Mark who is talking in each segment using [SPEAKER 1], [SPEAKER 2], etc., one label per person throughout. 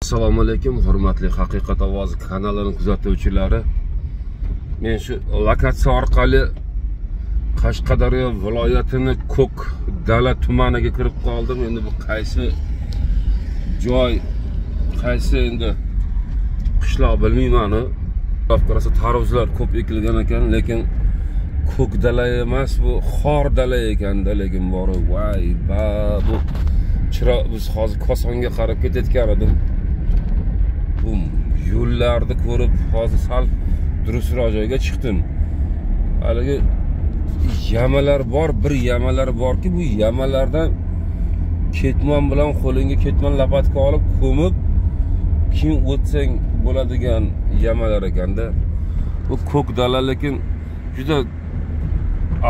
[SPEAKER 1] Assalomu alaykum, hurmatli Haqiqat ovozi kanalining kuzatuvchilari. Men shu lokatsiya orqali Qashqadaryo viloyatini Ko'k dala tumaniga kirib qoldim. Endi bu qaysi joy, qaysi endi qishloq bilmayman. Qarasa tarvuzlar ko'p ekilgan ekan, lekin Ko'k dala emas, bu xor dala ekanda, lekin bor. Voy, bu biz hozir Kosonga qarab ketayotgan edim. Bu yo'llarni ko'rib, hozir sal durustroq joyga chiqdim. Haligi yamalar bor, bir yamalar borki, bu yamalardan ketmon bilan qo'lingga ketmon lapatga olib ko'mib, keyin o'tsang bo'ladigan yamalar ekanda. Bu Ko'k dala, lekin juda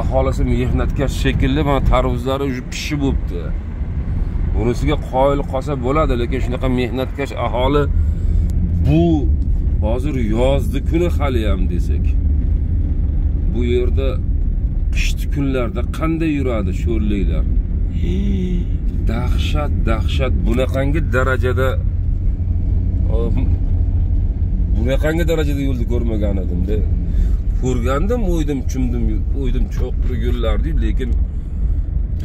[SPEAKER 1] aholisi mehnatkash shekilli, mana tarvuzlari уже pishib bo'libdi. Bunisiga qoyil qolsa bo'ladi, lekin shunaqa mehnatkash aholi bu hozir yozdi kuni hali ham desak. Bu yerda qishki kunlarda qanday yuradi sho'rliklar? Dahshat, bunaqangi darajada yo'lni ko'rmagan edim-da. Ko'rgandim, o'ydim cho'qri yo'llardi, lekin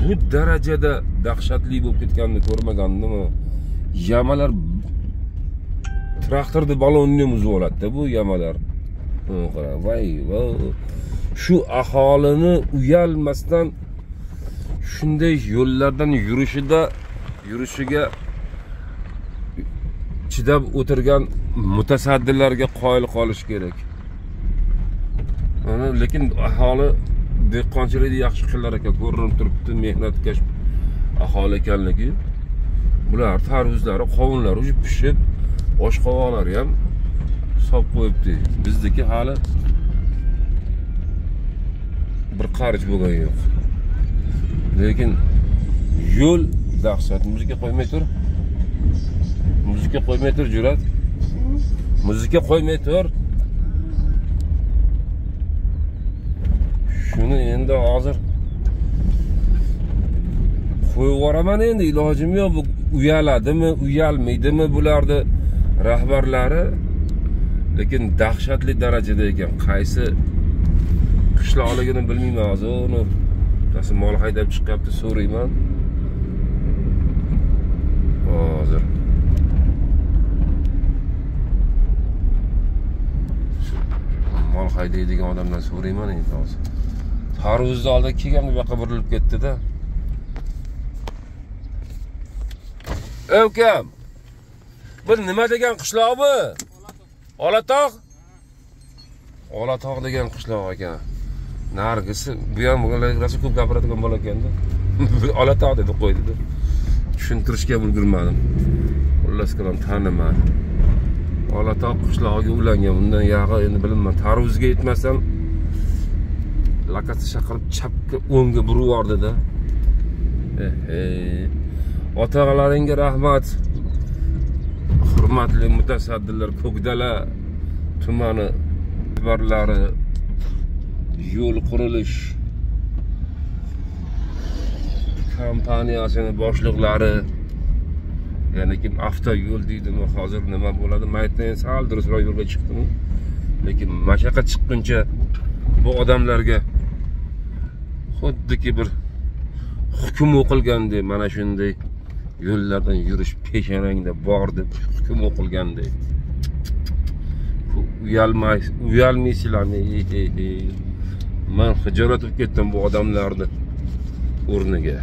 [SPEAKER 1] bu darajada dahshatli bo'lib ketganini ko'rmagandim. Yamalar traktorda balonni ham uzib oladi bu yamalar. Voy, shu aholini uyalmasdan shunday yo'llardan yurishiga chidab o'tirgan mutasaddilarga qoyil qolish kerak. Lekin aholi dehqonchilikni yaxshi qilar ekan, ko'rinib turibdi, mehnatkash aholi ekanligi. Bular tarvuzlari, qovunlari уже pishib, oshqovoqlari ham solib qo'yibdi. Bizniki hali bir qarich bo'lgan yo'q. Lekin yo'l dahshat. Muzika qo'ymay tur, Jurat. Muzika qo'ymay tur. Shuni endi hozir qo'yib yuboraman, endi ilojim yo'q. Bu uyaladimi, uyalmaydimi bularni rahbarlari? Lekin dahshatli darajada ekan. Qaysi qishloqligini bilmayman hozir. Uni nasib mol haydab chiqyapti, so'rayman. Hozir mol haydaydigan odamdan so'rayman endi hozir. Tarvuzni oldiga kelgan bu yoqqa burilib ketdi-da. Ukam, bu nima degan qishloq bu? Olatog'? Olatog' degan qishloq ekan. Nargisi, bu ham rosa ko'p gapiradigan bola ekanda. Olatog' deb qo'ydi-da. Tushuntirishga ulgurmadim. Xullas kalom tanimadim. Olatog' qishlog'iga ulangan. Undan yog'i endi bilmayman. Tarvuzga yetmasam lokatsiya chaqirib chapga o'ngga burib yubordi-da. Ota-onalaringga rahmat. Hurmatli mutasaddilar, Ko'k dala tumani rahbarlari, yo'l qurilish kompaniyasining boshliqlari, ya'ni kim avto yo'l deydimi, hozir nima bo'ladi? Maytdan sal durustroq yo'lga chiqdim. Lekin mashaqqat chiqquncha bu odamlarga xuddiki bir hukm o'qilgandek, mana shunday yo'llardan yurish peshonangda bor deb hukm o'qilgandek. Uyalmaysizlarmi? Men xijolat bo'lib ketdim bu odamlarni o'rniga.